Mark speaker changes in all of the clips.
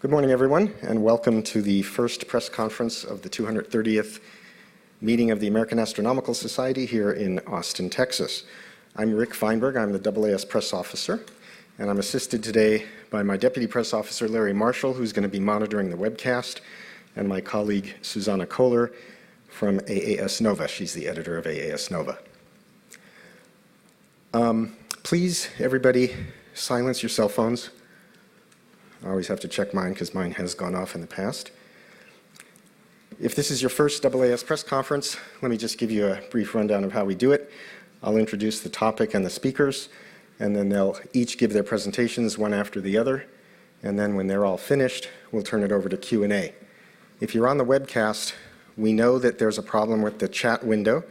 Speaker 1: Good morning, everyone, and welcome to the first press conference of the 230th meeting of the American Astronomical Society here in Austin, Texas. I'm Rick Fienberg. I'm the AAS press officer, and I'm assisted today by my deputy press officer, Larry Marshall, who's going to be monitoring the webcast, and my colleague, Susanna Kohler from AAS Nova. She's the editor of AAS Nova. Please, everybody, silence your cell phones. I always have to check mine because mine has gone off in the past. If this is your first AAS press conference, let me just give you a brief rundown of how we do it. I'll introduce the topic and the speakers, and then they'll each give their presentations one after the other. And then when they're all finished, we'll turn it over to Q&A. If you're on the webcast, we know that there's a problem with the chat window,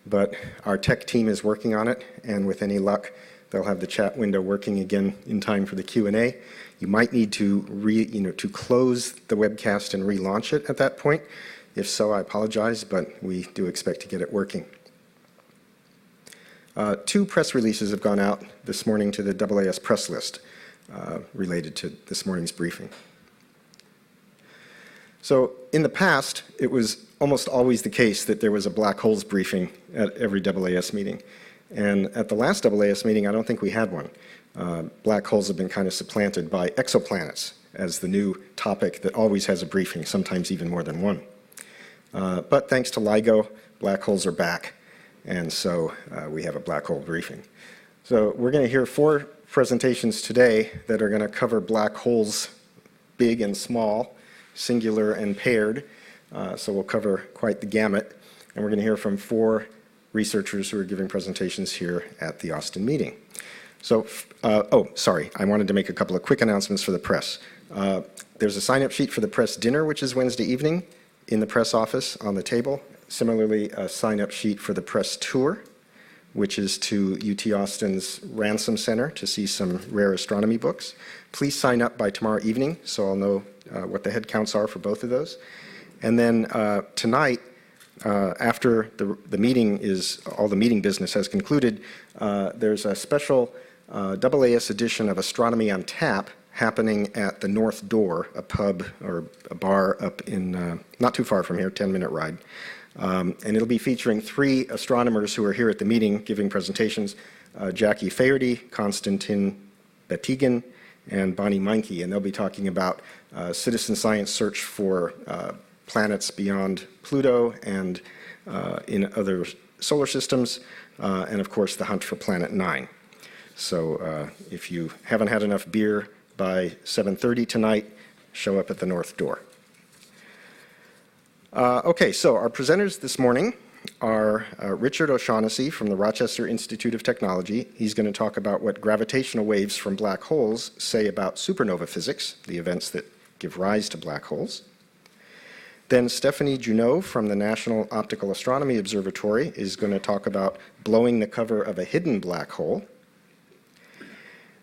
Speaker 1: but our tech team is working on it, and with any luck, they'll have the chat window working again in time for the Q&A. You might need to to close the webcast and relaunch it at that point. If so, I apologize, but we do expect to get it working. Two press releases have gone out this morning to the AAS press list related to this morning's briefing. So in the past, it was almost always the case that there was a black holes briefing at every AAS meeting. And at the last AAS meeting, I don't think we had one. Black holes have been kind of supplanted by exoplanets as the new topic that always has a briefing, sometimes even more than one. But thanks to LIGO, black holes are back, and so we have a black hole briefing. So we're going to hear 4 presentations today that are going to cover black holes, big and small, singular and paired. So we'll cover quite the gamut, and we're going to hear from 4 researchers who are giving presentations here at the Austin meeting. So, I wanted to make a couple of quick announcements for the press. There's a sign-up sheet for the press dinner, which is Wednesday evening, in the press office on the table. Similarly, a sign-up sheet for the press tour, which is to UT Austin's Ransom Center to see some rare astronomy books. Please sign up by tomorrow evening, so I'll know what the head counts are for both of those. And then tonight, after the meeting all the meeting business has concluded, there's a special AAS edition of Astronomy on Tap happening at the North Door, a pub or a bar up in not too far from here, 10-minute ride. And it'll be featuring 3 astronomers who are here at the meeting giving presentations, Jackie Faherty, Konstantin Batygin, and Bonnie Meinke. And they'll be talking about citizen science search for planets beyond Pluto and in other solar systems, and of course the hunt for Planet 9. So if you haven't had enough beer by 7:30 tonight, show up at the North Door. Okay, so our presenters this morning are Richard O'Shaughnessy from the Rochester Institute of Technology. He's going to talk about what gravitational waves from black holes say about supernova physics, the events that give rise to black holes. Then Stephanie Juneau from the National Optical Astronomy Observatory is going to talk about blowing the cover of a hidden black hole.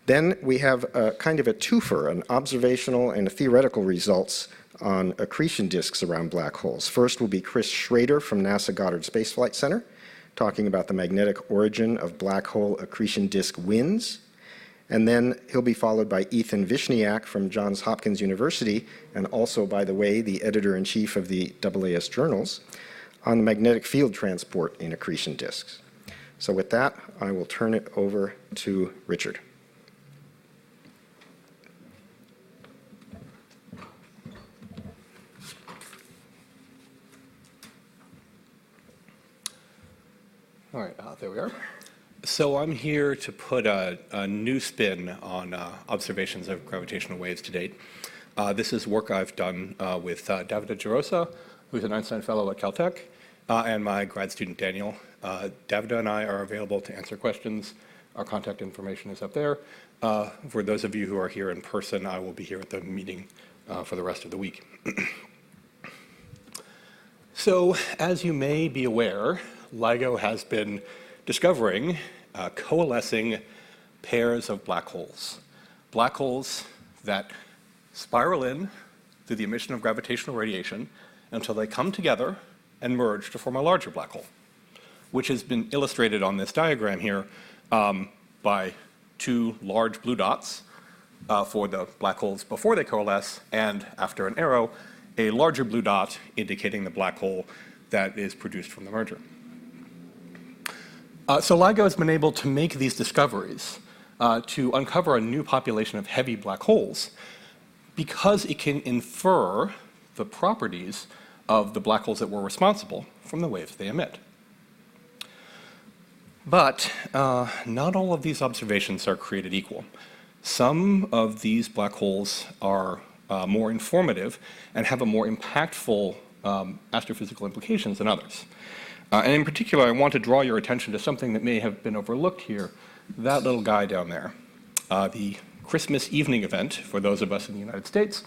Speaker 1: Then we have a kind of a twofer, an observational and a theoretical results on accretion disks around black holes. First will be Chris Shrader from NASA Goddard Space Flight Center, talking about the magnetic origin of black hole accretion disk winds. And then he'll be followed by Ethan Vishniac from Johns Hopkins University, and also, by the way, the editor-in-chief of the AAS journals, on the magnetic field transport in accretion disks. So with that, I will turn it over to Richard.
Speaker 2: All right, there we are. So I'm here to put a new spin on observations of gravitational waves to date. This is work I've done with Davide Gerosa, who's an Einstein Fellow at Caltech, and my grad student Daniel. Davide and I are available to answer questions. Our contact information is up there. For those of you who are here in person, I will be here at the meeting for the rest of the week. So, as you may be aware, LIGO has been discovering coalescing pairs of black holes that spiral in through the emission of gravitational radiation until they come together and merge to form a larger black hole, which has been illustrated on this diagram here by 2 large blue dots for the black holes before they coalesce, and after an arrow, a larger blue dot indicating the black hole that is produced from the merger. So LIGO has been able to make these discoveries to uncover a new population of heavy black holes because it can infer the properties of the black holes that were responsible from the waves they emit. But not all of these observations are created equal. Some of these black holes are more informative and have a more impactful astrophysical implications than others. And in particular, I want to draw your attention to something that may have been overlooked here, that little guy down there, the Christmas evening event for those of us in the United States,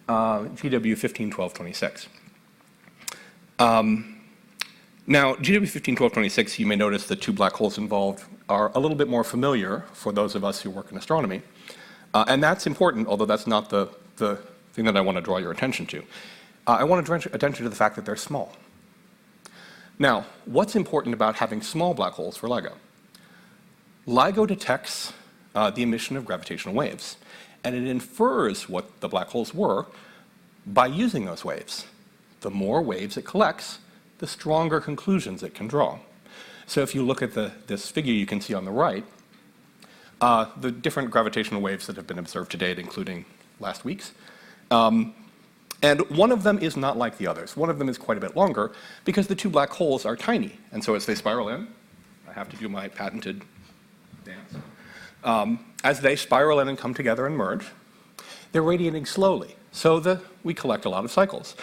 Speaker 2: GW 151226. Now, GW 151226, you may notice the two black holes involved are a little bit more familiar for those of us who work in astronomy. And that's important, although that's not the thing that I want to draw your attention to. I want to draw attention to the fact that they're small. Now, what's important about having small black holes for LIGO? LIGO detects the emission of gravitational waves, and it infers what the black holes were by using those waves. The more waves it collects, the stronger conclusions it can draw. So if you look at this figure you can see on the right, the different gravitational waves that have been observed to date, including last week's, and one of them is not like the others. One of them is quite a bit longer because the two black holes are tiny. And so as they spiral in, I have to do my patented dance. As they spiral in and come together and merge, they're radiating slowly. So we collect a lot of cycles.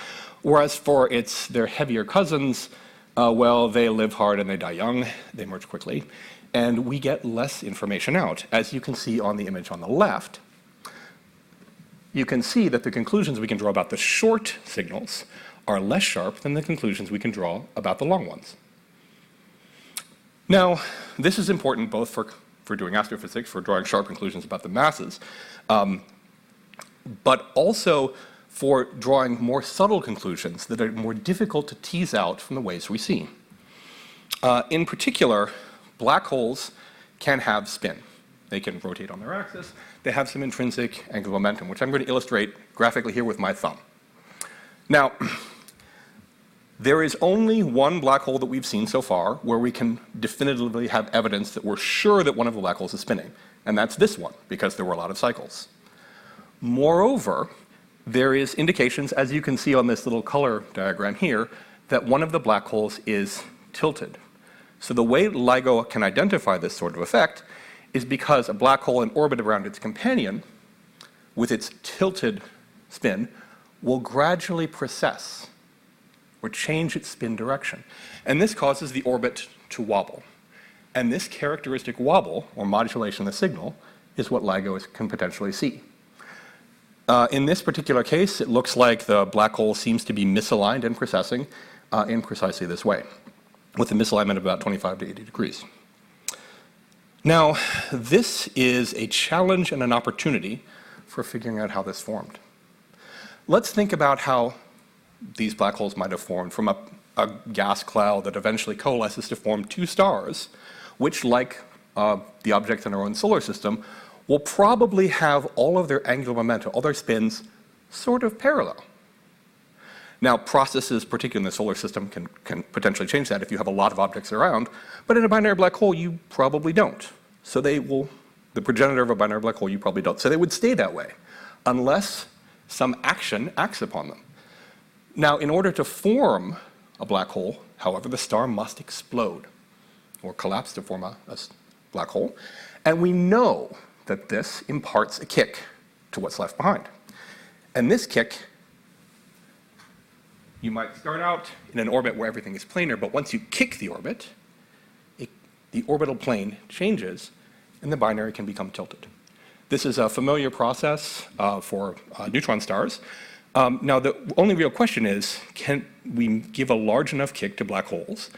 Speaker 2: Whereas for their heavier cousins, well, they live hard and they die young. They merge quickly. And we get less information out. As you can see on the image on the left, you can see that the conclusions we can draw about the short signals are less sharp than the conclusions we can draw about the long ones. Now, this is important both for doing astrophysics, for drawing sharp conclusions about the masses, but also for drawing more subtle conclusions that are more difficult to tease out from the waves we see. In particular, black holes can have spin. They can rotate on their axis. They have some intrinsic angular momentum, which I'm going to illustrate graphically here with my thumb. Now, there is only one black hole that we've seen so far where we can definitively have evidence that we're sure that one of the black holes is spinning, and that's this one, because there were a lot of cycles. Moreover, there is indications, as you can see on this little color diagram here, that one of the black holes is tilted. So the way LIGO can identify this sort of effect is because a black hole in orbit around its companion, with its tilted spin, will gradually precess or change its spin direction. And this causes the orbit to wobble. And this characteristic wobble, or modulation of the signal, is what LIGO can potentially see. In this particular case, it looks like the black hole seems to be misaligned and precessing in precisely this way, with a misalignment of about 25 to 80 degrees. Now, this is a challenge and an opportunity for figuring out how this formed. Let's think about how these black holes might have formed from a gas cloud that eventually coalesces to form two stars, which, like the objects in our own solar system, will probably have all of their angular momentum, all their spins, sort of parallel. Now, processes, particularly in the solar system, can potentially change that if you have a lot of objects around, but in a binary black hole, you probably don't. So the progenitor of a binary black hole, you probably don't. So they would stay that way, unless some action acts upon them. Now, in order to form a black hole, however, the star must explode or collapse to form a black hole. And we know that this imparts a kick to what's left behind. And this kick, you might start out in an orbit where everything is planar, but once you kick the orbit, the orbital plane changes and the binary can become tilted. This is a familiar process for neutron stars. Now, the only real question is, can we give a large enough kick to black holes?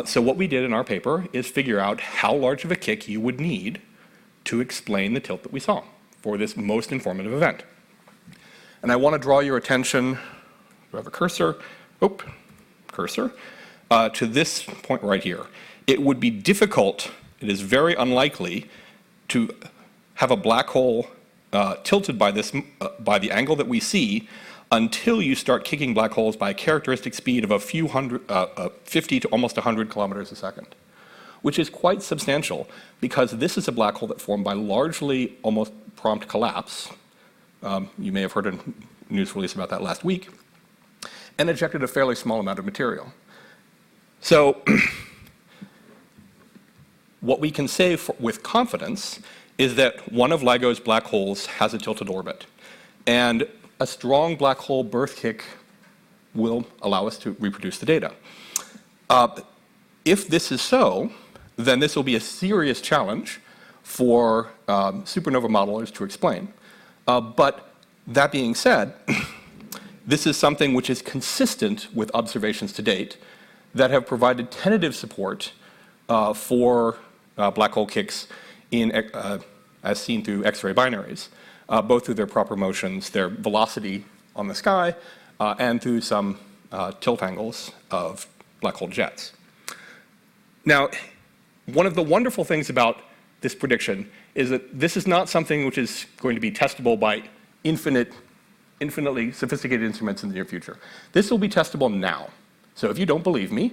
Speaker 2: So what we did in our paper is figure out how large of a kick you would need to explain the tilt that we saw for this most informative event. And I want to draw your attention, do I have a cursor? To this point right here. It would be difficult, it is very unlikely, to have a black hole tilted by the angle that we see until you start kicking black holes by a characteristic speed of 50 to almost 100 kilometers a second, which is quite substantial because this is a black hole that formed by largely almost prompt collapse. You may have heard a news release about that last week, and ejected a fairly small amount of material. So what we can say with confidence is that one of LIGO's black holes has a tilted orbit. And a strong black hole birth kick will allow us to reproduce the data. If this is so, then this will be a serious challenge for supernova modelers to explain. But that being said, this is something which is consistent with observations to date that have provided tentative support for black hole kicks as seen through X-ray binaries, both through their proper motions, their velocity on the sky, and through some tilt angles of black hole jets. Now, one of the wonderful things about this prediction is that this is not something which is going to be testable by infinitely sophisticated instruments in the near future. This will be testable now. So if you don't believe me,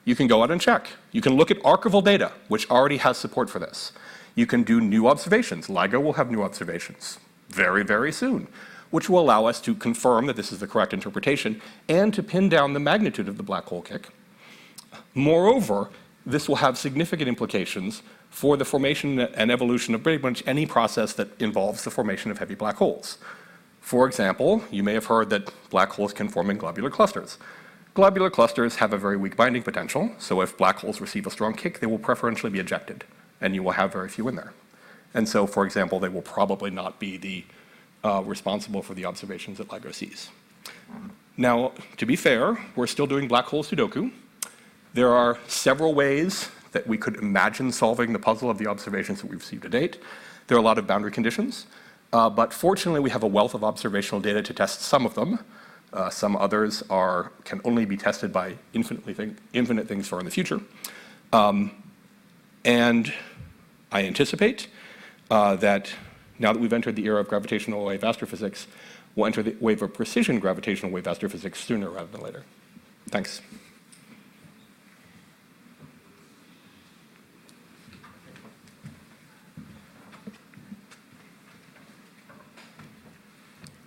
Speaker 2: you can go out and check. You can look at archival data, which already has support for this. You can do new observations. LIGO will have new observations very, very soon, which will allow us to confirm that this is the correct interpretation and to pin down the magnitude of the black hole kick. Moreover, this will have significant implications for the formation and evolution of pretty much any process that involves the formation of heavy black holes. For example, you may have heard that black holes can form in globular clusters. Globular clusters have a very weak binding potential, so if black holes receive a strong kick, they will preferentially be ejected, and you will have very few in there. And so, for example, they will probably not be the responsible for the observations that LIGO sees. Now, to be fair, we're still doing black hole Sudoku. There are several ways that we could imagine solving the puzzle of the observations that we've received to date. There are a lot of boundary conditions, but fortunately we have a wealth of observational data to test some of them. Some others can only be tested by infinite things far in the future. And I anticipate that now that we've entered the era of gravitational wave astrophysics, we'll enter the wave of precision gravitational wave astrophysics sooner rather than later. Thanks.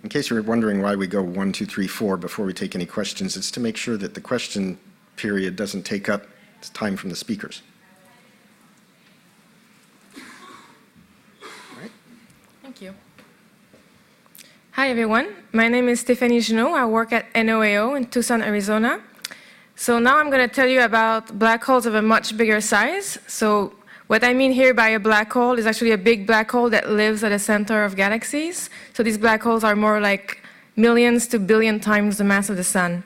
Speaker 1: In case you were wondering why we go 1, 2, 3, 4 before we take any questions, it's to make sure that the question period doesn't take up time from the speakers.
Speaker 3: Thank you. Hi, everyone. My name is Stephanie Juneau. I work at NOAO in Tucson, Arizona. So now I'm going to tell you about black holes of a much bigger size. So what I mean here by a black hole is actually a big black hole that lives at the center of galaxies. So these black holes are more like millions to billion times the mass of the sun.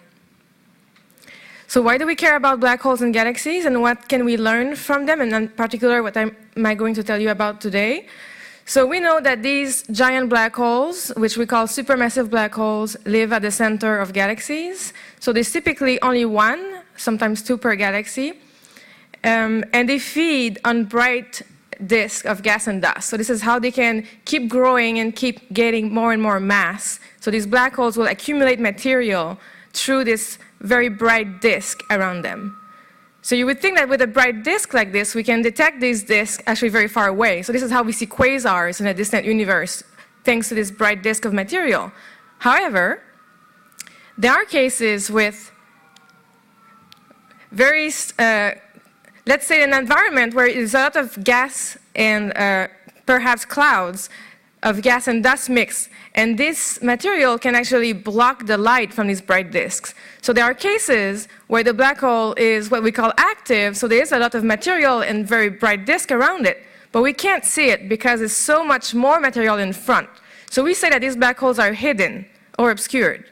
Speaker 3: So why do we care about black holes and galaxies, and what can we learn from them, and in particular, what am I going to tell you about today? So we know that these giant black holes, which we call supermassive black holes, live at the center of galaxies. So there's typically only one, sometimes two per galaxy. And they feed on bright disks of gas and dust. So this is how they can keep growing and keep getting more and more mass. So these black holes will accumulate material through this very bright disk around them. So you would think that with a bright disk like this, we can detect these disks actually very far away. So this is how we see quasars in a distant universe, thanks to this bright disk of material. However, there are cases with very let's say an environment where there's a lot of gas and perhaps clouds of gas and dust mix, and this material can actually block the light from these bright disks. So there are cases where the black hole is what we call active, so there is a lot of material and very bright disk around it, but we can't see it because there's so much more material in front. So we say that these black holes are hidden or obscured.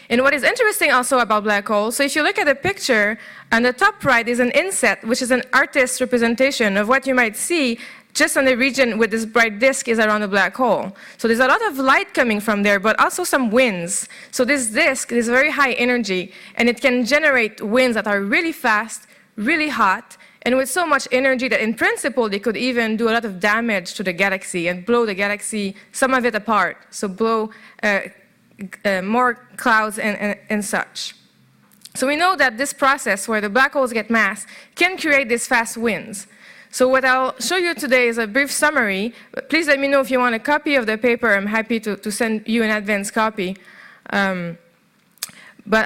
Speaker 3: And what is interesting also about black holes, so if you look at the picture, on the top right is an inset, which is an artist's representation of what you might see just on the region where this bright disk is around the black hole. So there's a lot of light coming from there, but also some winds. So this disk is very high energy, and it can generate winds that are really fast, really hot, and with so much energy that in principle they could even do a lot of damage to the galaxy and blow the galaxy, some of it apart, so blow more clouds and such. So we know that this process where the black holes get mass can create these fast winds. So what I'll show you today is a brief summary. Please let me know if you want a copy of the paper. I'm happy to send you an advance copy. But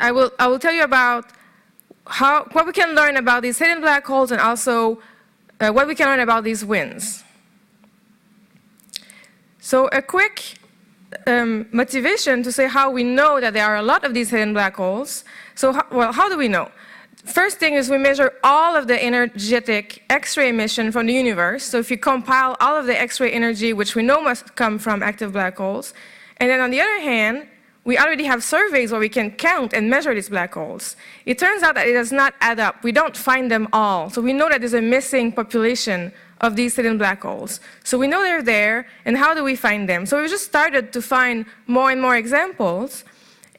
Speaker 3: I will tell you about what we can learn about these hidden black holes and also what we can learn about these winds. So a quick motivation to say how we know that there are a lot of these hidden black holes. So how do we know? First thing is we measure all of the energetic X-ray emission from the universe. So if you compile all of the X-ray energy, which we know must come from active black holes, and then on the other hand, we already have surveys where we can count and measure these black holes. It turns out that it does not add up. We don't find them all. So we know that there's a missing population of these hidden black holes. So we know they're there, and how do we find them? So we just started to find more and more examples,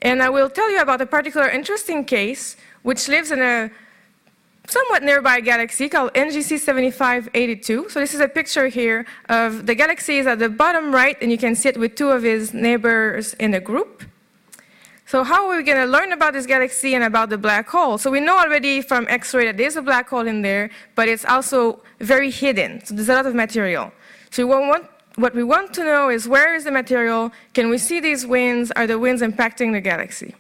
Speaker 3: and I will tell you about a particular interesting case which lives in a somewhat nearby galaxy called NGC 7582. So this is a picture here of the galaxy is at the bottom right, and you can see it with two of his neighbors in a group. So how are we going to learn about this galaxy and about the black hole? So we know already from X-ray that there's a black hole in there, but it's also very hidden. So there's a lot of material. So what we want to know is where is the material? Can we see these winds? Are the winds impacting the galaxy?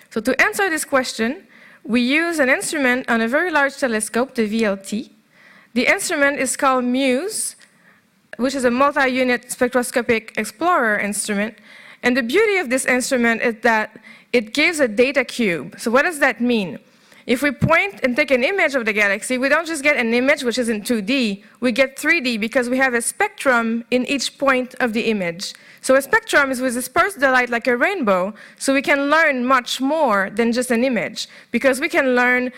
Speaker 3: So to answer this question, we use an instrument on a very large telescope, the VLT. The instrument is called MUSE, which is a multi-unit spectroscopic explorer instrument. And the beauty of this instrument is that it gives a data cube. So what does that mean? If we point and take an image of the galaxy, we don't just get an image which is in 2D, we get 3D because we have a spectrum in each point of the image. So a spectrum is we disperse the light like a rainbow, so we can learn much more than just an image, because we can learn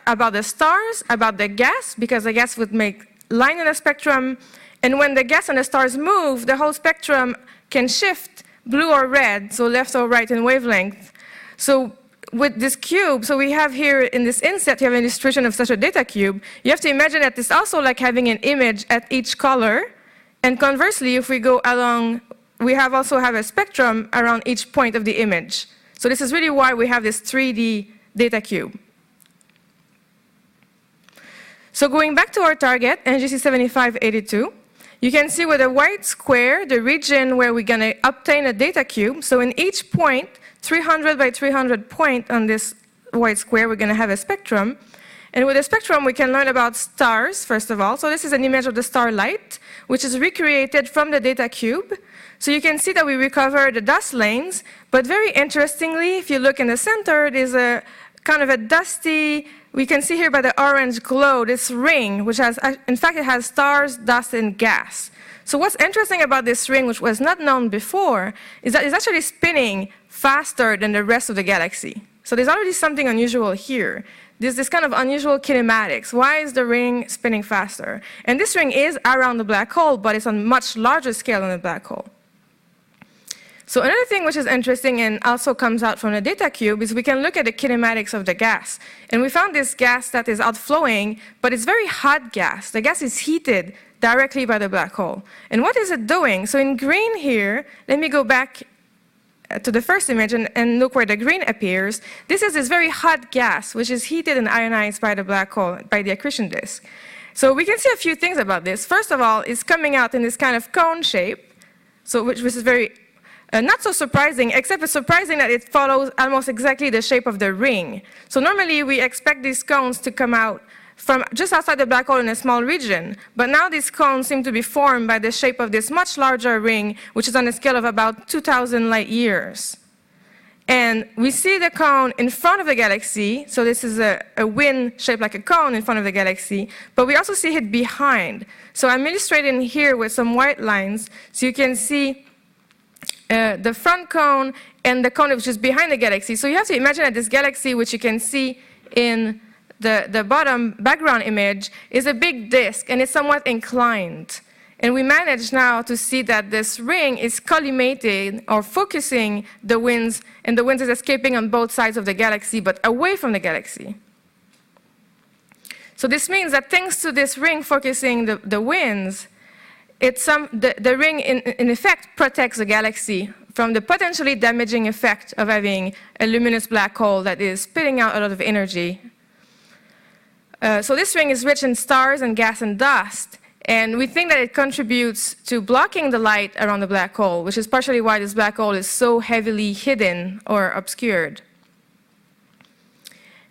Speaker 3: about the stars, about the gas, because the gas would make line in the spectrum, and when the gas and the stars move, the whole spectrum can shift blue or red, so left or right in wavelength. So with this cube, so we have here in this inset, you have an illustration of such a data cube. You have to imagine that it's also like having an image at each color. And conversely, if we go along, we also have a spectrum around each point of the image. So this is really why we have this 3D data cube. So going back to our target, NGC 7582, you can see with a white square the region where we're going to obtain a data cube. So in each point, 300 by 300 point on this white square, we're going to have a spectrum. And with a spectrum, we can learn about stars, first of all. So this is an image of the starlight, which is recreated from the data cube. So you can see that we recover the dust lanes. But very interestingly, if you look in the center, there's a kind of a dusty, we can see here by the orange glow, this ring, which has, in fact, it has stars, dust, and gas. So what's interesting about this ring, which was not known before, is that it's actually spinning faster than the rest of the galaxy. So there's already something unusual here. There's this kind of unusual kinematics. Why is the ring spinning faster? And this ring is around the black hole, but it's on a much larger scale than the black hole. So another thing which is interesting and also comes out from the data cube is we can look at the kinematics of the gas. And we found this gas that is outflowing, but it's very hot gas. The gas is heated directly by the black hole. And what is it doing? So in green here, let me go back to the first image and look where the green appears. This is this very hot gas, which is heated and ionized by the black hole, by the accretion disk. So we can see a few things about this. First of all, it's coming out in this kind of cone shape, so which is very not so surprising, except it's surprising that it follows almost exactly the shape of the ring. So normally we expect these cones to come out from just outside the black hole in a small region, but now these cones seem to be formed by the shape of this much larger ring, which is on a scale of about 2,000 light years. And we see the cone in front of the galaxy, so this is a wind shaped like a cone in front of the galaxy, but we also see it behind. So I'm illustrating here with some white lines, so you can see the front cone and the cone which is behind the galaxy. So you have to imagine that this galaxy, which you can see in the bottom background image, is a big disk, and it's somewhat inclined. And we manage now to see that this ring is collimating or focusing the winds, and the winds is escaping on both sides of the galaxy, but away from the galaxy. So this means that thanks to this ring focusing the winds, the ring in effect protects the galaxy from the potentially damaging effect of having a luminous black hole that is spitting out a lot of energy. So this ring is rich in stars and gas and dust, and we think that it contributes to blocking the light around the black hole, which is partially why this black hole is so heavily hidden or obscured.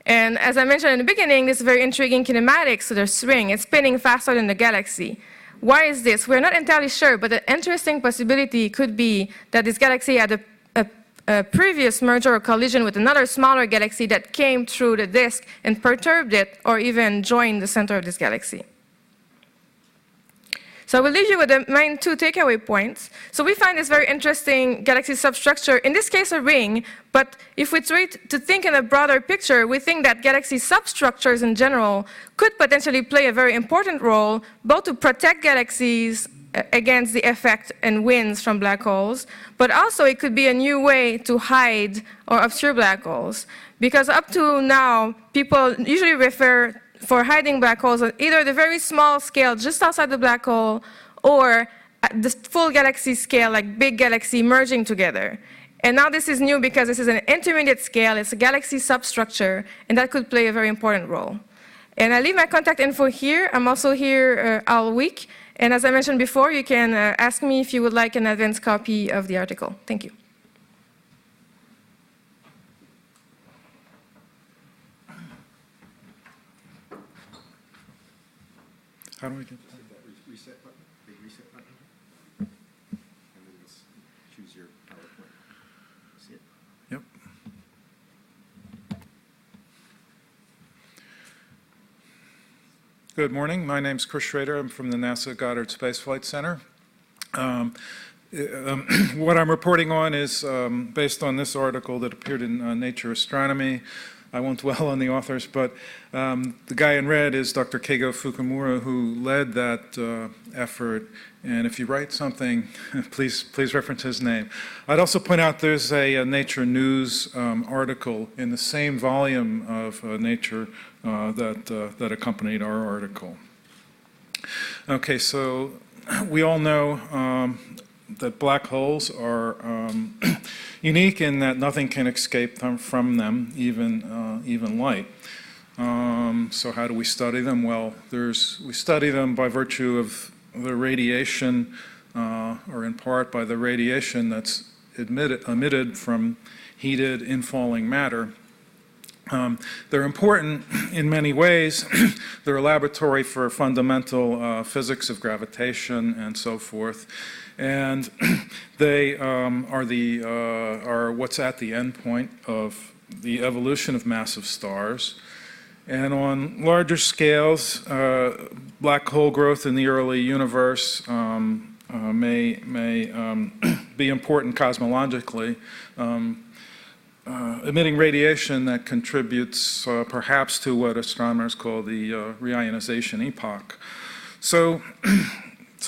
Speaker 3: And as I mentioned in the beginning, this very intriguing kinematics to this ring. It's spinning faster than the galaxy. Why is this? We're not entirely sure, but an interesting possibility could be that this galaxy had a previous merger or collision with another smaller galaxy that came through the disk and perturbed it, or even joined the center of this galaxy. So I will leave you with the main two takeaway points. So we find this very interesting galaxy substructure, in this case a ring, but if we try to think in a broader picture, we think that galaxy substructures in general could potentially play a very important role, both to protect galaxies against the effect and winds from black holes, but also it could be a new way to hide or obscure black holes. Because up to now, people usually refer for hiding black holes at either the very small scale just outside the black hole, or at the full galaxy scale, like big galaxy merging together. And now this is new because this is an intermediate scale, it's a galaxy substructure, and that could play a very important role. And I leave my contact info here. I'm also here all week. And as I mentioned before, you can ask me if you would like an advanced copy of the article. Thank you.
Speaker 4: How do we get that?
Speaker 1: That reset button, big reset button. And then just choose your PowerPoint. See it?
Speaker 4: Yep. Good morning. My name's Chris Shrader. I'm from the NASA Goddard Space Flight Center. What I'm reporting on is based on this article that appeared in Nature Astronomy. I won't dwell on the authors, but the guy in red is Dr. Keigo Fukumura, who led that effort. And if you write something, please reference his name. I'd also point out there's a Nature News article in the same volume of Nature that accompanied our article. Okay, so we all know that black holes are unique in that nothing can escape from them, even light. So how do we study them? Well, we study them by virtue of the radiation, or in part by the radiation that's emitted from heated infalling matter. They're important in many ways. They're a laboratory for fundamental physics of gravitation and so forth. And they are what's at the end point of the evolution of massive stars. And on larger scales, black hole growth in the early universe may be important cosmologically, emitting radiation that contributes perhaps to what astronomers call the reionization epoch. So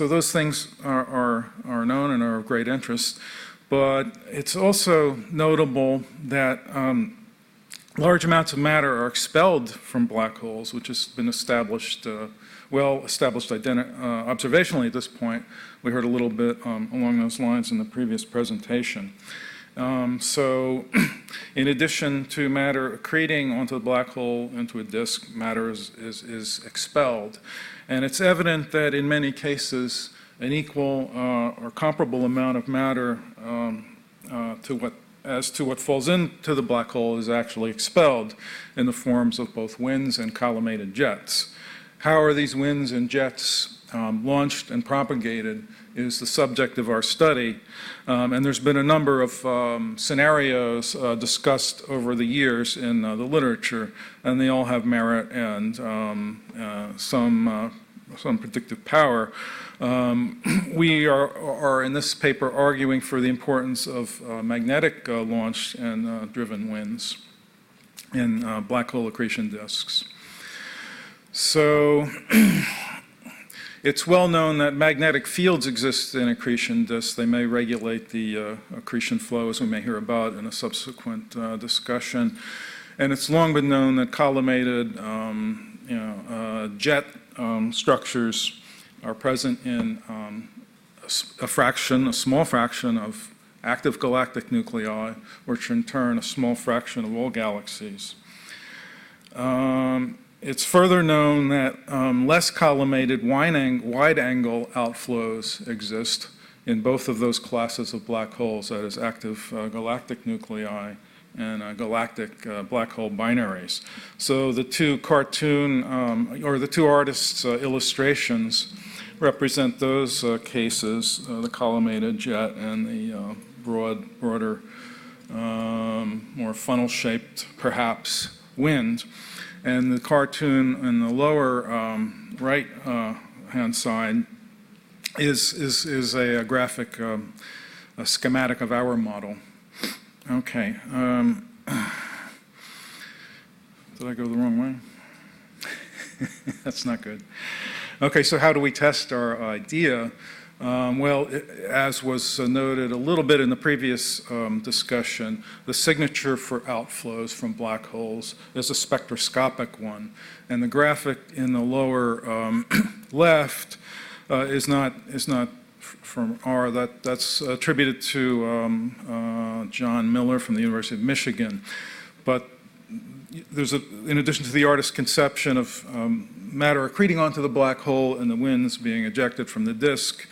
Speaker 4: those things are known and are of great interest, but it's also notable that large amounts of matter are expelled from black holes, which has been established, well established observationally at this point. We heard a little bit along those lines in the previous presentation. So in addition to matter accreting onto the black hole into a disk, matter is expelled. And it's evident that in many cases, an equal or comparable amount of matter as to what falls into the black hole is actually expelled in the forms of both winds and collimated jets. How are these winds and jets launched and propagated is the subject of our study. And there's been a number of scenarios discussed over the years in the literature, and they all have merit and some predictive power. We are in this paper arguing for the importance of magnetic launched and driven winds in black hole accretion disks. So it's well known that magnetic fields exist in accretion disks. They may regulate the accretion flow, as we may hear about in a subsequent discussion. And it's long been known that collimated jet structures are present in a small fraction of active galactic nuclei, which are in turn a small fraction of all galaxies. It's further known that less collimated wide-angle outflows exist in both of those classes of black holes, that is active galactic nuclei and galactic black hole binaries. So the two the two artists' illustrations represent those cases, the collimated jet and the broader, more funnel-shaped, perhaps, wind. And the cartoon in the lower right-hand side is a graphic, a schematic of our model. Okay. Did I go the wrong way? That's not good. Okay, so how do we test our idea? Well, as was noted a little bit in the previous discussion, the signature for outflows from black holes is a spectroscopic one. And the graphic in the lower left is not from that's attributed to John Miller from the University of Michigan. But there's in addition to the artist's conception of matter accreting onto the black hole and the winds being ejected from the disk,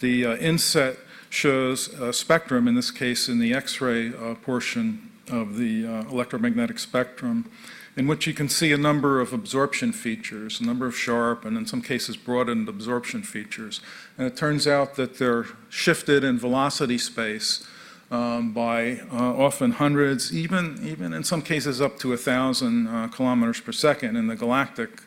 Speaker 4: the inset shows a spectrum, in this case in the X-ray portion of the electromagnetic spectrum, in which you can see a number of absorption features, a number of sharp and in some cases broadened absorption features. And it turns out that they're shifted in velocity space by often hundreds, even in some cases up to 1,000 kilometers per second in the galactic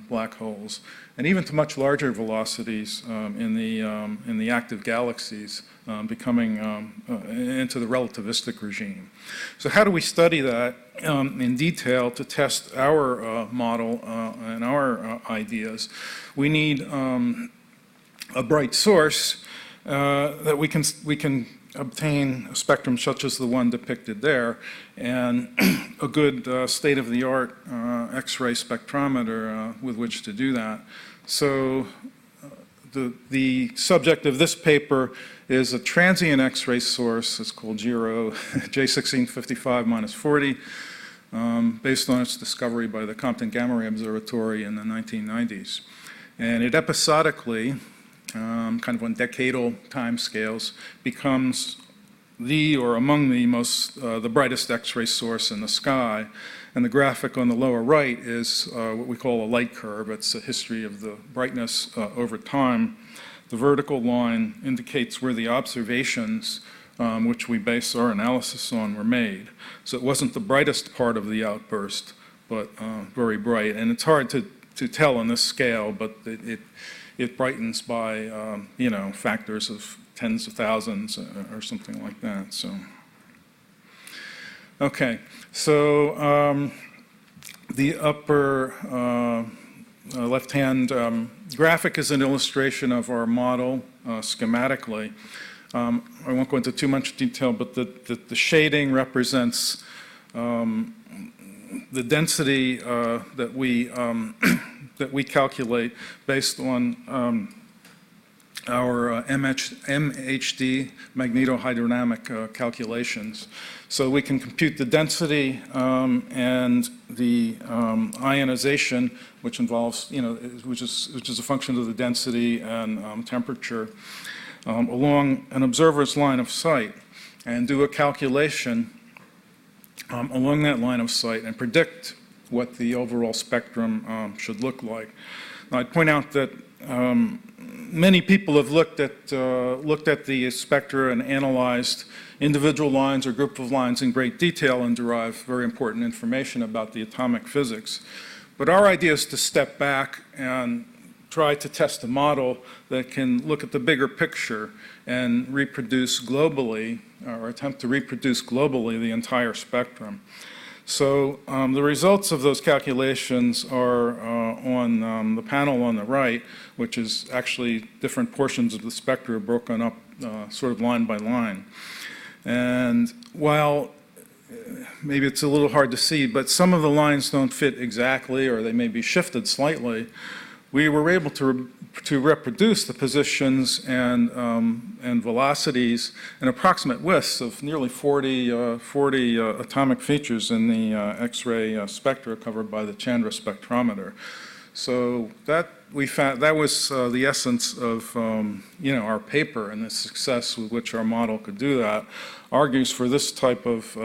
Speaker 4: black holes, and even to much larger velocities in the active galaxies, becoming into the relativistic regime. So how do we study that in detail to test our model and our ideas? We need a bright source that we can obtain a spectrum such as the one depicted there, and a good state-of-the-art X-ray spectrometer with which to do that. So the subject of this paper is a transient X-ray source. It's called GRO J1655-40, based on its discovery by the Compton Gamma Ray Observatory in the 1990s. And it episodically, kind of on decadal timescales, becomes the or among the the brightest X-ray source in the sky. And the graphic on the lower right is what we call a light curve. It's a history of the brightness over time. The vertical line indicates where the observations which we base our analysis on were made. So it wasn't the brightest part of the outburst, but very bright. And it's hard to tell on this scale, but it brightens by factors of tens of thousands or something like that. So, okay. So the upper left-hand graphic is an illustration of our model schematically. I won't go into too much detail, but the shading represents the density that we calculate based on our MHD magnetohydrodynamic calculations. So we can compute the density and the ionization, which involves, which is a function of the density and temperature, along an observer's line of sight, and do a calculation along that line of sight and predict what the overall spectrum should look like. Now, I'd point out that many people have looked at the spectra and analyzed individual lines or group of lines in great detail and derive very important information about the atomic physics. But our idea is to step back and try to test a model that can look at the bigger picture and reproduce globally, or attempt to reproduce globally, the entire spectrum. So the results of those calculations are on the panel on the right, which is actually different portions of the spectra broken up sort of line by line. And while maybe it's a little hard to see, but some of the lines don't fit exactly, or they may be shifted slightly. We were able to reproduce the positions and velocities and approximate widths of nearly 40 atomic features in the X-ray spectra covered by the Chandra spectrometer. So that we found that was the essence of our paper, and the success with which our model could do that argues for this type of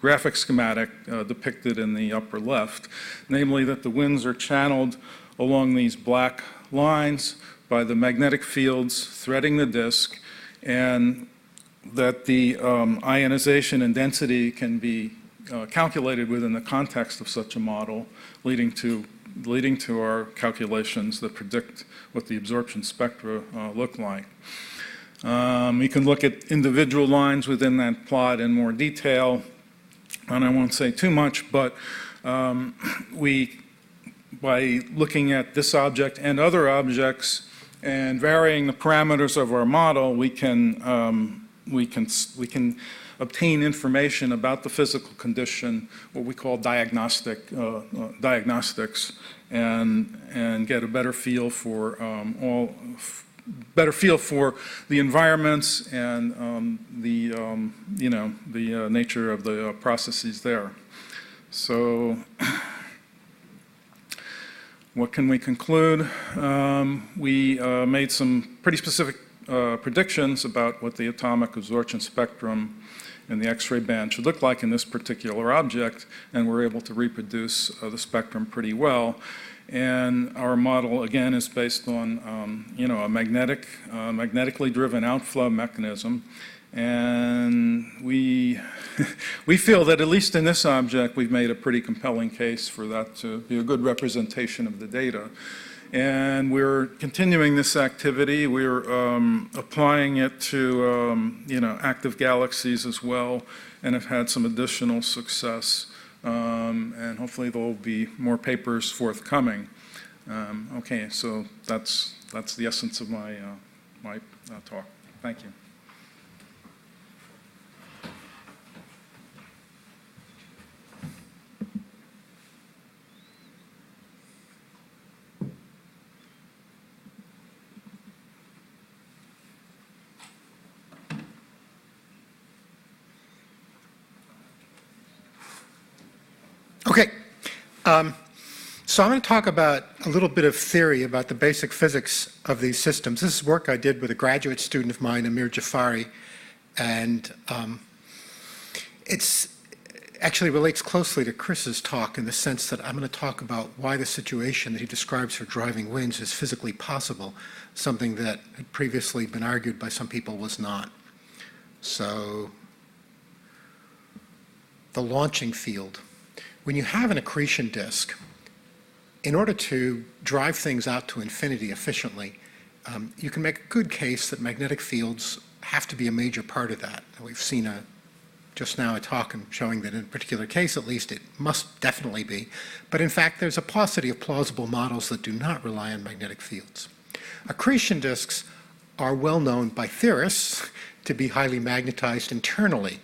Speaker 4: graphic schematic depicted in the upper left, namely that the winds are channeled along these black lines by the magnetic fields threading the disk, and that the ionization and density can be calculated within the context of such a model, leading to our calculations that predict what the absorption spectra look like. You can look at individual lines within that plot in more detail, and I won't say too much, but by looking at this object and other objects and varying the parameters of our model, we can obtain information about the physical condition, what we call diagnostics, and get a better feel for the environments and the nature of the processes there. So, what can we conclude? We made some pretty specific predictions about what the atomic absorption spectrum in the X-ray band should look like in this particular object, and we're able to reproduce the spectrum pretty well. And our model, again, is based on a magnetically driven outflow mechanism. And we feel that at least in this object, we've made a pretty compelling case for that to be a good representation of the data. And we're continuing this activity. We're applying it to active galaxies as well, and have had some additional success. And hopefully there will be more papers forthcoming. Okay, so that's the essence of my talk. Thank you.
Speaker 5: Okay, so I'm going to talk about a little bit of theory about the basic physics of these systems. This is work I did with a graduate student of mine, Amir Jafari, and it actually relates closely to Chris's talk in the sense that I'm going to talk about why the situation that he describes for driving winds is physically possible, something that had previously been argued by some people was not. So, the launching field. When you have an accretion disk, in order to drive things out to infinity efficiently, you can make a good case that magnetic fields have to be a major part of that. We've seen just now a talk showing that in a particular case, at least, it must definitely be. But in fact, there's a paucity of plausible models that do not rely on magnetic fields. Accretion disks are well known by theorists to be highly magnetized internally.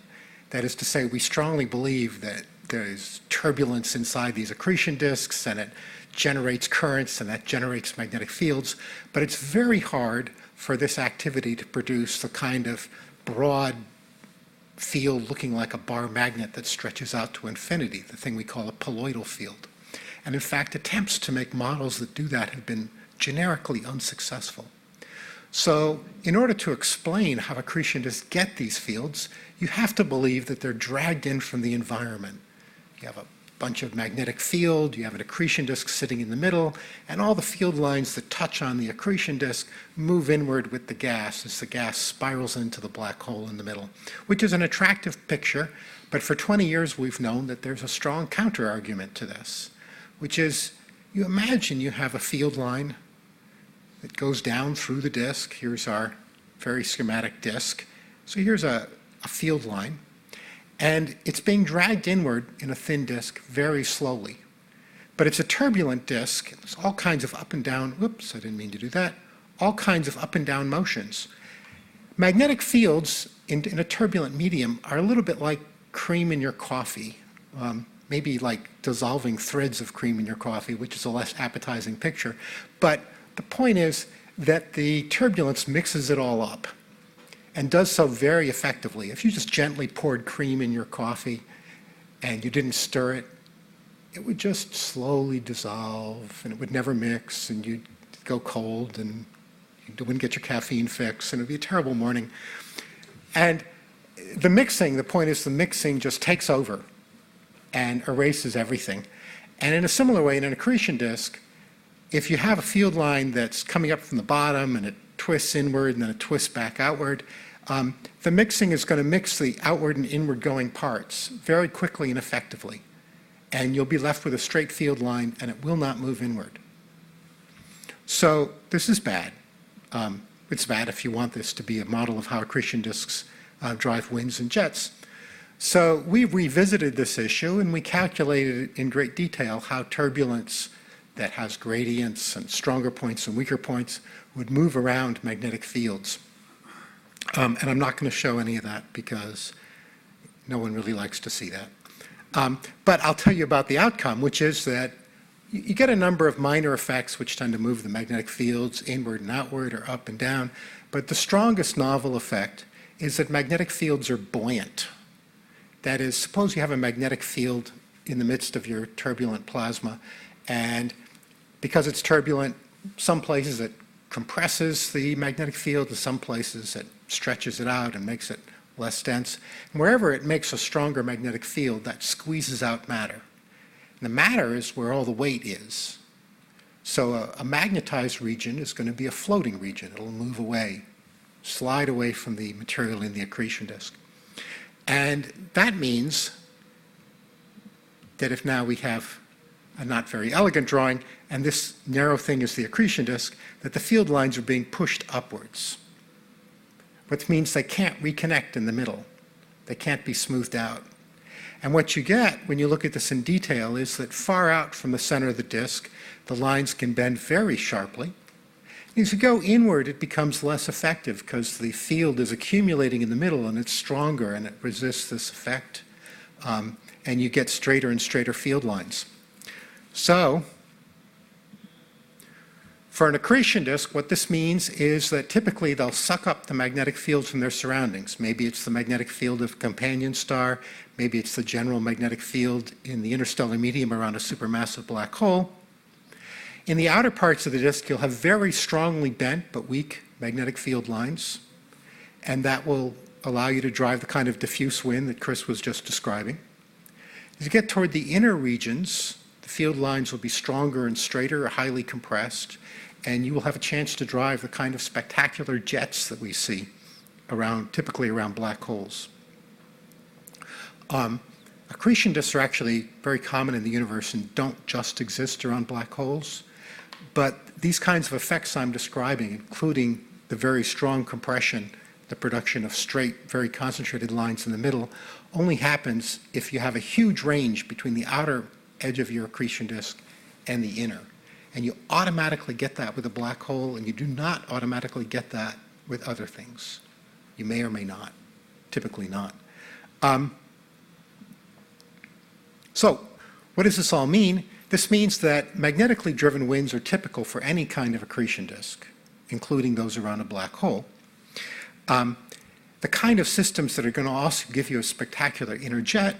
Speaker 5: That is to say, we strongly believe that there's turbulence inside these accretion disks, and it generates currents, and that generates magnetic fields. But it's very hard for this activity to produce the kind of broad field looking like a bar magnet that stretches out to infinity, the thing we call a poloidal field. And in fact, attempts to make models that do that have been generically unsuccessful. So in order to explain how accretion disks get these fields, you have to believe that they're dragged in from the environment. You have a bunch of magnetic field, you have an accretion disk sitting in the middle, and all the field lines that touch on the accretion disk move inward with the gas as the gas spirals into the black hole in the middle, which is an attractive picture, but for 20 years we've known that there's a strong counter-argument to this, which is you imagine you have a field line that goes down through the disk. Here's our very schematic disk. So here's a field line. And it's being dragged inward in a thin disk very slowly. But it's a turbulent disk. There's all kinds of up and down, whoops, I didn't mean to do that, all kinds of up and down motions. Magnetic fields in a turbulent medium are a little bit like cream in your coffee, maybe like dissolving threads of cream in your coffee, which is a less appetizing picture. But the point is that the turbulence mixes it all up and does so very effectively. If you just gently poured cream in your coffee and you didn't stir it, it would just slowly dissolve and it would never mix and you'd go cold and you wouldn't get your caffeine fix and it would be a terrible morning. And the mixing, the point is the mixing just takes over and erases everything. And in a similar way, in an accretion disk, if you have a field line that's coming up from the bottom and it twists inward and then it twists back outward, the mixing is going to mix the outward and inward going parts very quickly and effectively. And you'll be left with a straight field line and it will not move inward. So this is bad. It's bad if you want this to be a model of how accretion disks drive winds and jets. So we revisited this issue and we calculated in great detail how turbulence that has gradients and stronger points and weaker points would move around magnetic fields. And I'm not going to show any of that because no one really likes to see that. But I'll tell you about the outcome, which is that you get a number of minor effects which tend to move the magnetic fields inward and outward or up and down. But the strongest novel effect is that magnetic fields are buoyant. That is, suppose you have a magnetic field in the midst of your turbulent plasma, and because it's turbulent, some places it compresses the magnetic field, and some places it stretches it out and makes it less dense. And wherever it makes a stronger magnetic field, that squeezes out matter. And the matter is where all the weight is. So a magnetized region is going to be a floating region. It'll move away, slide away from the material in the accretion disk. And that means that if now we have a not very elegant drawing, and this narrow thing is the accretion disk, that the field lines are being pushed upwards, which means they can't reconnect in the middle. They can't be smoothed out. And what you get when you look at this in detail is that far out from the center of the disk, the lines can bend very sharply. As you go inward, it becomes less effective because the field is accumulating in the middle and it's stronger and it resists this effect. And you get straighter and straighter field lines. So, for an accretion disk, what this means is that typically they'll suck up the magnetic fields from their surroundings. Maybe it's the magnetic field of a companion star. Maybe it's the general magnetic field in the interstellar medium around a supermassive black hole. In the outer parts of the disk, you'll have very strongly bent but weak magnetic field lines, and that will allow you to drive the kind of diffuse wind that Chris was just describing. As you get toward the inner regions, the field lines will be stronger and straighter, or highly compressed, and you will have a chance to drive the kind of spectacular jets that we see typically around black holes. Accretion disks are actually very common in the universe and don't just exist around black holes. But these kinds of effects I'm describing, including the very strong compression, the production of straight, very concentrated lines in the middle, only happens if you have a huge range between the outer edge of your accretion disk and the inner. And you automatically get that with a black hole, and you do not automatically get that with other things. You may or may not, typically not. So what does this all mean? This means that magnetically driven winds are typical for any kind of accretion disk, including those around a black hole. The kind of systems that are going to also give you a spectacular inner jet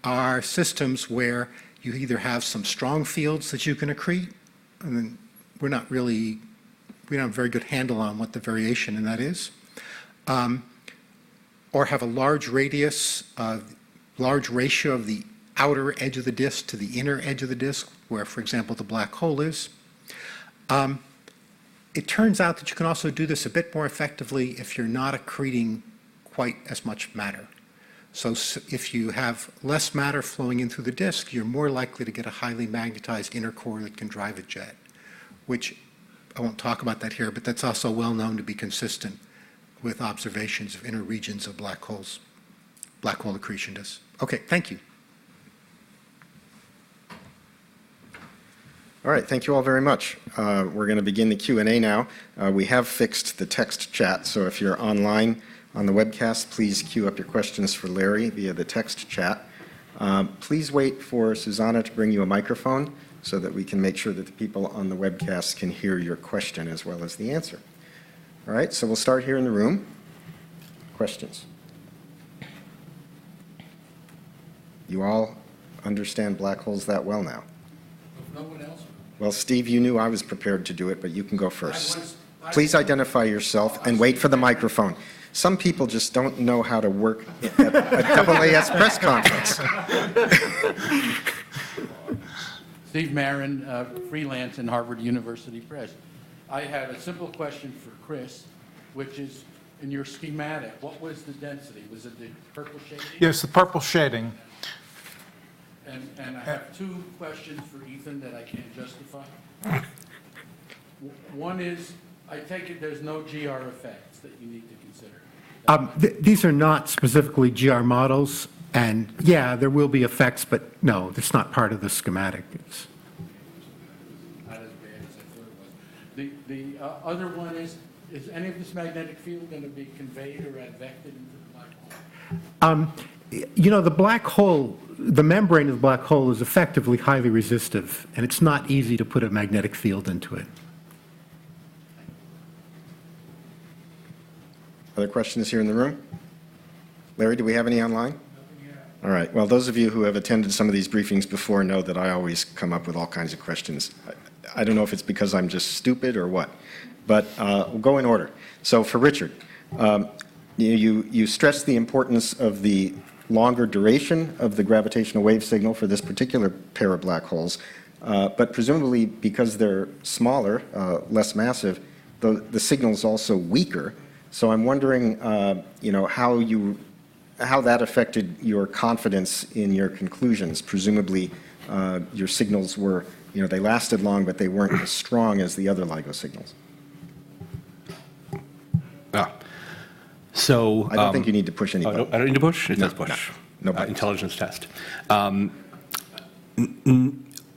Speaker 5: are systems where you either have some strong fields that you can accrete, and then we don't have a very good handle on what the variation in that is, or have a large radius, large ratio of the outer edge of the disk to the inner edge of the disk, where, for example, the black hole is. It turns out that you can also do this a bit more effectively if you're not accreting quite as much matter. So if you have less matter flowing in through the disk, you're more likely to get a highly magnetized inner core that can drive a jet, which I won't talk about that here, but that's also well known to be consistent with observations of inner regions of black holes, black hole accretion disks. Okay, thank you.
Speaker 1: All right, thank you all very much. We're going to begin the Q&A now. We have fixed the text chat, so if you're online on the webcast, please queue up your questions for Larry via the text chat. Please wait for Susanna to bring you a microphone so that we can make sure that the people on the webcast can hear your question as well as the answer. All right, so we'll start here in the room. Questions? You all understand black holes that well now?
Speaker 6: No one else?
Speaker 1: Well, Steve, you knew I was prepared to do it, but you can go first. Please identify yourself and wait for the microphone. Some people just don't know how to work at a AAS press conference.
Speaker 6: Steve Marin, freelance in Harvard University Press. I had a simple question for Chris, which is, in your schematic, what was the density? Was it the purple shading?
Speaker 4: Yes, the purple shading.
Speaker 6: And I have two questions for Ethan that I can't justify. One is, I take it there's no GR effects that you need to consider.
Speaker 5: These are not specifically GR models, and yeah, there will be effects, but no, it's not part of the schematic.
Speaker 6: Not as bad as I thought it was. The other one is any of this magnetic field going to be conveyed or advected into the black hole?
Speaker 5: You know, the black hole, the membrane of the black hole is effectively highly resistive, and it's not easy to put a magnetic field into it.
Speaker 1: Other questions here in the room? Larry, do we have any online? All right. Well, those of you who have attended some of these briefings before know that I always come up with all kinds of questions. I don't know if it's because I'm just stupid or what, but we'll go in order. So for Richard, you stressed the importance of the longer duration of the gravitational wave signal for this particular pair of black holes, but presumably because they're smaller, less massive, the signal's also weaker. So I'm wondering, how that affected your confidence in your conclusions. Presumably, your signals were, they lasted long, but they weren't as strong as the other LIGO signals.
Speaker 2: So
Speaker 1: I don't think you need to push any button.
Speaker 2: I don't need to push? It does push.
Speaker 1: No buttons.
Speaker 2: Intelligence test.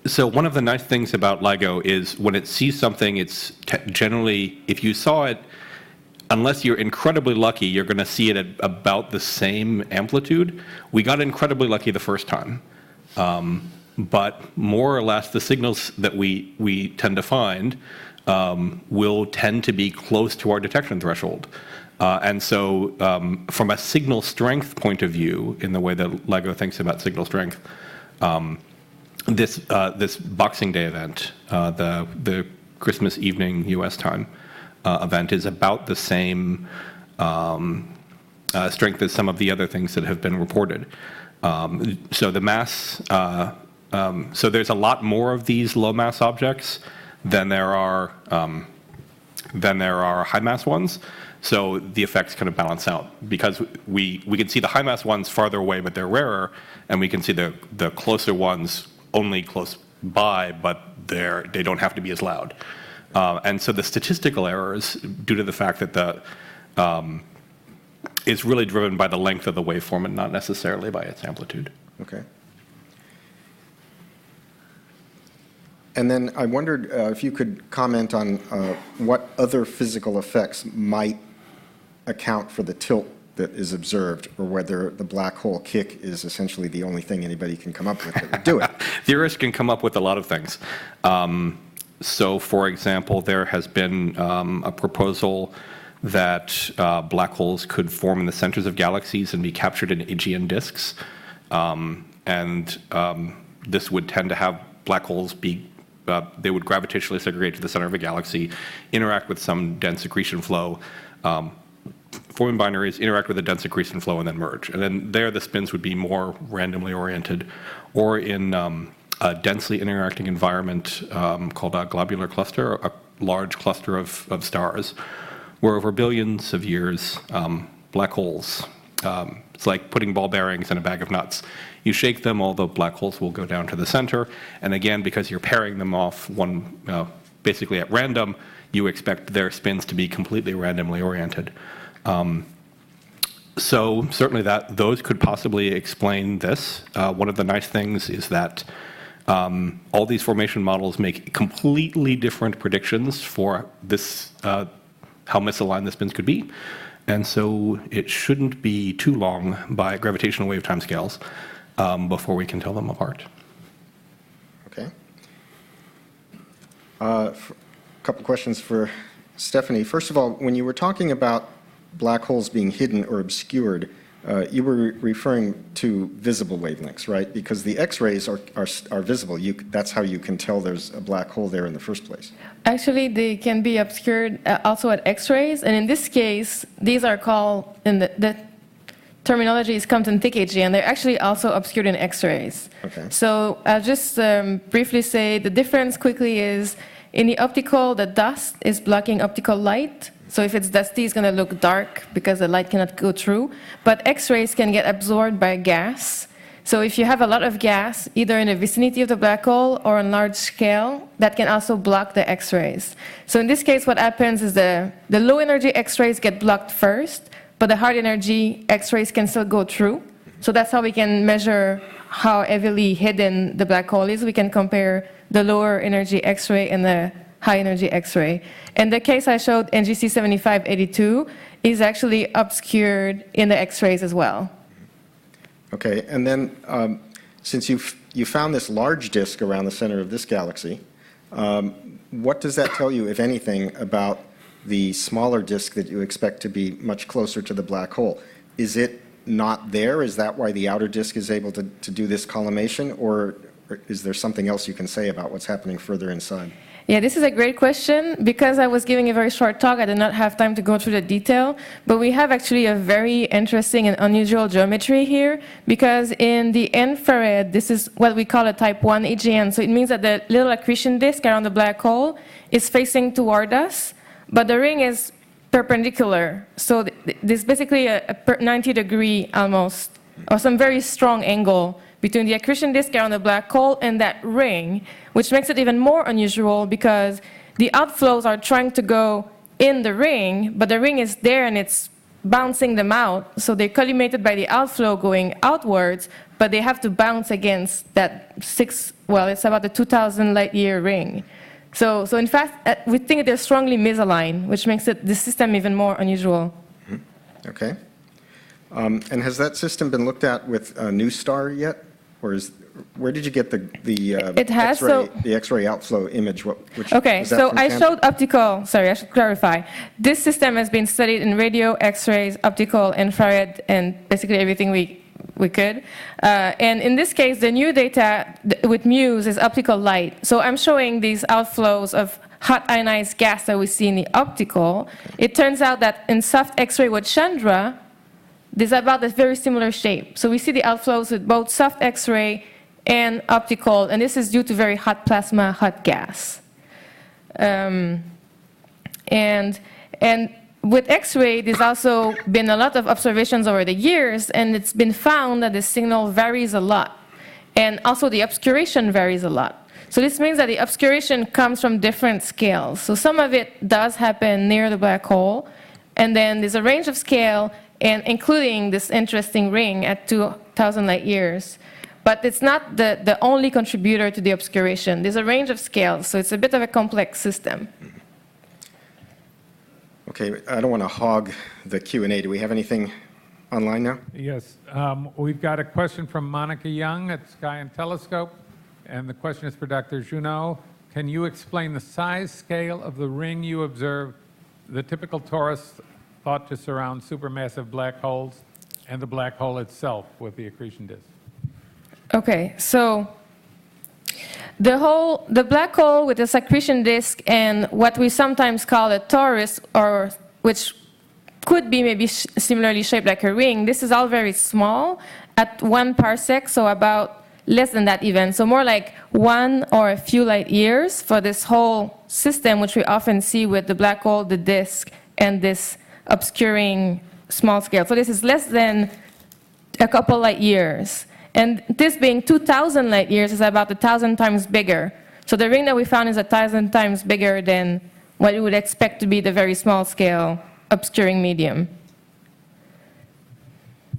Speaker 2: So one of the nice things about LIGO is when it sees something, it's generally, if you saw it, unless you're incredibly lucky, you're going to see it at about the same amplitude. We got incredibly lucky the first time. But more or less, the signals that we tend to find will tend to be close to our detection threshold. And so from a signal strength point of view, in the way that LIGO thinks about signal strength, this Boxing Day event, the Christmas evening U.S. time event, is about the same strength as some of the other things that have been reported. So the mass, so there's a lot more of these low mass objects than there are high mass ones. So the effects kind of balance out because we can see the high mass ones farther away, but they're rarer, and we can see the closer ones only close by, but they don't have to be as loud. And so the statistical errors, due to the fact that it's really driven by the length of the waveform and not necessarily by its amplitude.
Speaker 1: Okay. And then I wondered if you could comment on what other physical effects might account for the tilt that is observed, or whether the black hole kick is essentially the only thing anybody can come up with that would do it.
Speaker 2: Theorists can come up with a lot of things. So, for example, there has been a proposal that black holes could form in the centers of galaxies and be captured in AGN disks. This would tend to have black holes be, they would gravitationally segregate to the center of a galaxy, interact with some dense accretion flow, form binaries, interact with a dense accretion flow, and then merge. And then there the spins would be more randomly oriented, or in a densely interacting environment called a globular cluster, a large cluster of stars, where over billions of years, black holes, it's like putting ball bearings in a bag of nuts. You shake them, all the black holes will go down to the center, and again, because you're pairing them off basically at random, you expect their spins to be completely randomly oriented. So certainly those could possibly explain this. One of the nice things is that All these formation models make completely different predictions for this, how misaligned the spins could be. And so it shouldn't be too long by gravitational wave timescales before we can tell them apart.
Speaker 1: Okay. A couple questions for Stephanie. First of all, when you were talking about black holes being hidden or obscured, you were referring to visible wavelengths, right? Because the X-rays are visible. That's how you can tell there's a black hole there in the first place.
Speaker 3: Actually, they can be obscured also at X-rays, and in this case, these are called, in the terminology is Compton-thick AG, and they're actually also obscured in X-rays.
Speaker 1: Okay.
Speaker 3: So I'll just briefly say the difference quickly is, in the optical, the dust is blocking optical light. So if it's dusty, it's going to look dark because the light cannot go through. But X-rays can get absorbed by gas. So if you have a lot of gas, either in the vicinity of the black hole or on large scale, that can also block the X-rays. So in this case, what happens is the low energy X-rays get blocked first, but the high energy X-rays can still go through. So that's how we can measure how heavily hidden the black hole is. We can compare the lower energy X-ray and the high energy X-ray. And the case I showed, NGC 7582, is actually obscured in the X-rays as well.
Speaker 1: Okay, and then since you found this large disk around the center of this galaxy, what does that tell you, if anything, about the smaller disk that you expect to be much closer to the black hole? Is it not there? Is that why the outer disk is able to do this collimation, or is there something else you can say about what's happening further inside?
Speaker 3: Yeah, this is a great question. Because I was giving a very short talk, I did not have time to go through the detail, but we have actually a very interesting and unusual geometry here, because in the infrared, this is what we call a type 1 AGN. So it means that the little accretion disk around the black hole is facing toward us, but the ring is perpendicular. So there's basically a 90-degree almost, or some very strong angle between the accretion disk around the black hole and that ring, which makes it even more unusual because the outflows are trying to go in the ring, but the ring is there and it's bouncing them out. So they're collimated by the outflow going outwards, but they have to bounce against that it's about a 2,000 light-year ring. So in fact, we think they're strongly misaligned, which makes the system even more unusual.
Speaker 1: Mm-hmm. Okay. And has that system been looked at with a new star yet? Or where did you get the X-ray outflow image?
Speaker 3: Okay, so I showed optical. Sorry, I should clarify. This system has been studied in radio, X-rays, optical, infrared, and basically everything we could. And in this case, the new data with MUSE is optical light. So I'm showing these outflows of hot ionized gas that we see in the optical. It turns out that in soft X-ray with Chandra, there's about a very similar shape. So we see the outflows with both soft X-ray and optical, and this is due to very hot plasma, hot gas. And with X-ray, there's also been a lot of observations over the years, and it's been found that the signal varies a lot. And also the obscuration varies a lot. So this means that the obscuration comes from different scales. So some of it does happen near the black hole, and then there's a range of scale, and including this interesting ring at 2,000 light years. But it's not the only contributor to the obscuration. There's a range of scales, so it's a bit of a complex system.
Speaker 1: Okay, I don't want to hog the Q&A. Do we have anything online now?
Speaker 7: Yes, we've got a question from Monica Young at Sky and Telescope, and the question is for Dr. Juneau. Can you explain the size scale of the ring you observed, the typical torus thought to surround supermassive black holes, and the black hole itself with the accretion disk?
Speaker 3: Okay, so the black hole with the accretion disk and what we sometimes call a torus, or which could be maybe similarly shaped like a ring, this is all very small at 1 parsec, so about less than that even. So more like 1 or a few light years for this whole system, which we often see with the black hole, the disk, and this obscuring small scale. So this is less than a couple light years. And this being 2,000 light years is about 1,000 times bigger. So the ring that we found is 1,000 times bigger than what you would expect to be the very small scale obscuring medium.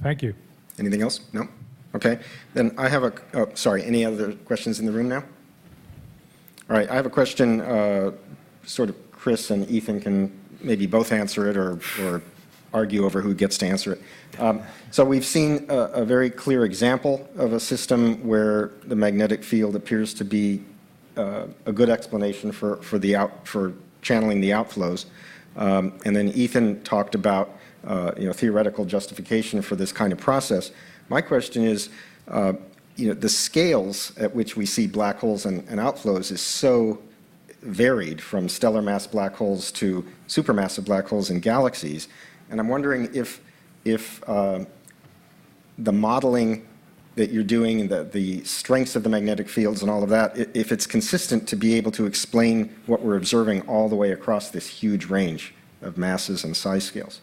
Speaker 7: Thank you.
Speaker 1: Anything else? No? Okay, then I have sorry, any other questions in the room now? All right, I have a question, sort of Chris and Ethan can maybe both answer it or argue over who gets to answer it. So we've seen a very clear example of a system where the magnetic field appears to be a good explanation for channeling the outflows. And then Ethan talked about theoretical justification for this kind of process. My question is, the scales at which we see black holes and outflows is so varied, from stellar mass black holes to supermassive black holes in galaxies. And I'm wondering if the modeling that you're doing and the strengths of the magnetic fields and all of that, if it's consistent to be able to explain what we're observing all the way across this huge range of masses and size scales.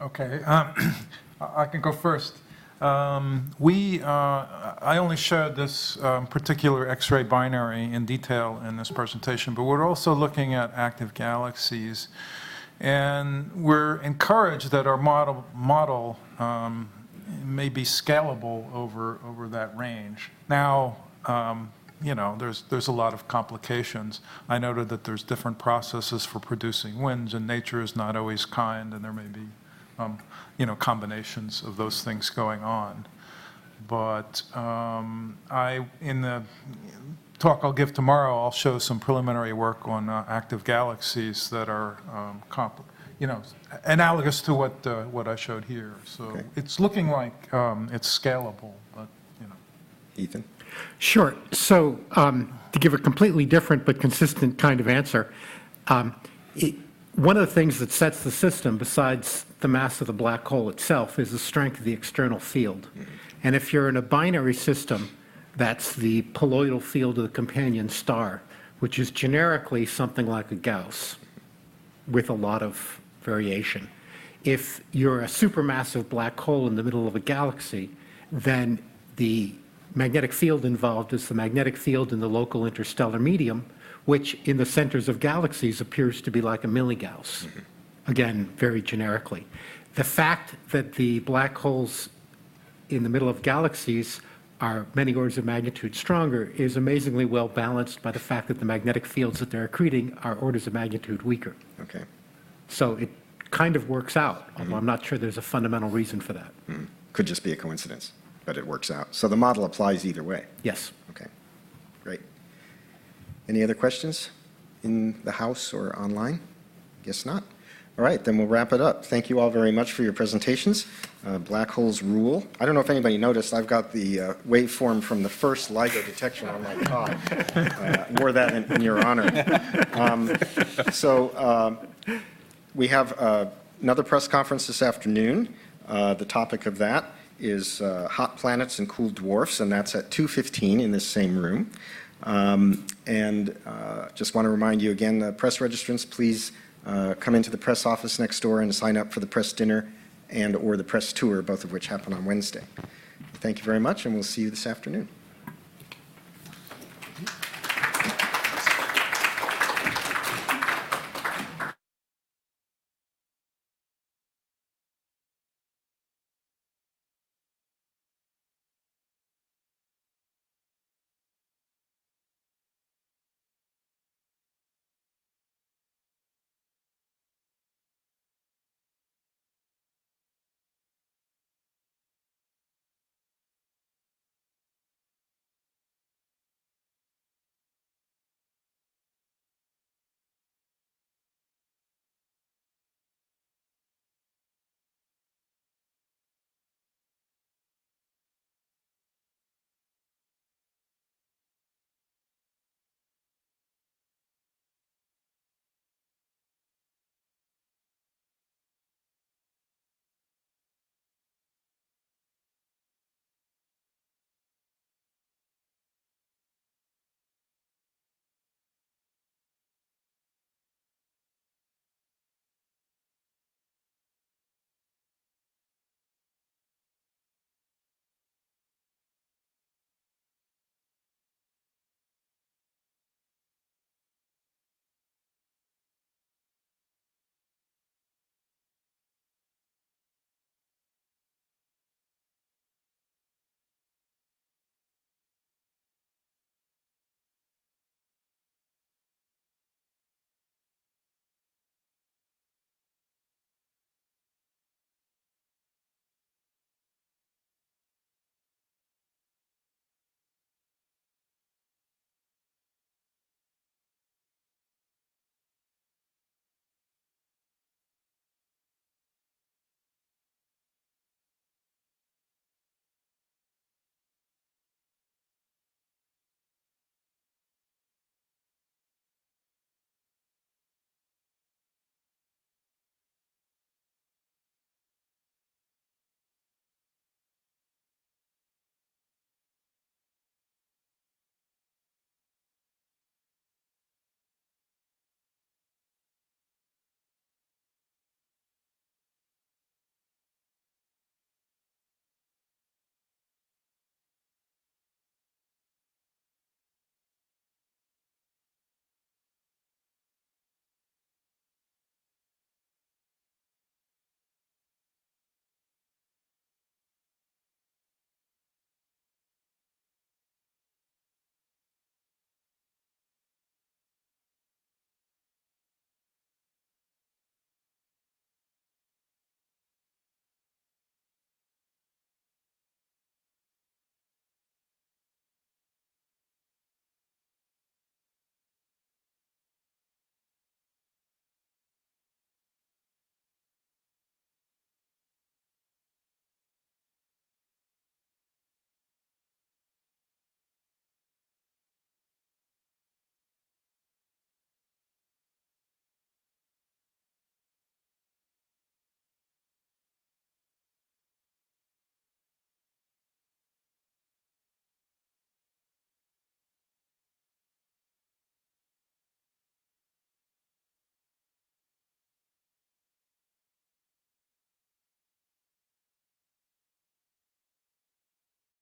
Speaker 4: Okay, I can go first. I only showed this particular X-ray binary in detail in this presentation, but we're also looking at active galaxies. And we're encouraged that our model may be scalable over that range. Now, there's a lot of complications. I noted that there's different processes for producing winds, and nature is not always kind, and there may be combinations of those things going on. But in the talk I'll give tomorrow, I'll show some preliminary work on active galaxies that are analogous to what I showed here. So okay. It's looking like it's scalable, but
Speaker 1: Ethan?
Speaker 5: Sure. So to give a completely different but consistent kind of answer, one of the things that sets the system, besides the mass of the black hole itself, is the strength of the external field. Mm-hmm. And if you're in a binary system, that's the poloidal field of the companion star, which is generically something like a Gauss with a lot of variation. If you're a supermassive black hole in the middle of a galaxy, then the magnetic field involved is the magnetic field in the local interstellar medium, which in the centers of galaxies appears to be like a milligauss. Mm-hmm. Again, very generically. The fact that the black holes in the middle of galaxies are many orders of magnitude stronger is amazingly well balanced by the fact that the magnetic fields that they're accreting are orders of magnitude weaker.
Speaker 1: Okay.
Speaker 5: So it kind of works out, although I'm not sure there's a fundamental reason for that.
Speaker 1: Mm-hmm. Could just be a coincidence, but it works out. So the model applies either way?
Speaker 5: Yes.
Speaker 1: Okay, great. Any other questions in the house or online? Guess not. All right, then we'll wrap it up. Thank you all very much for your presentations. Black holes rule. I don't know if anybody noticed, I've got the waveform from the first LIGO detection on my tie. Wore that in your honor. We have another press conference this afternoon. The topic of that is hot planets and cool dwarfs, and that's at 2:15 in this same room. Just want to remind you again, press registrants, please come into the press office next door and sign up for the press dinner and or the press tour, both of which happen on Wednesday. Thank you very much, and we'll see you this afternoon.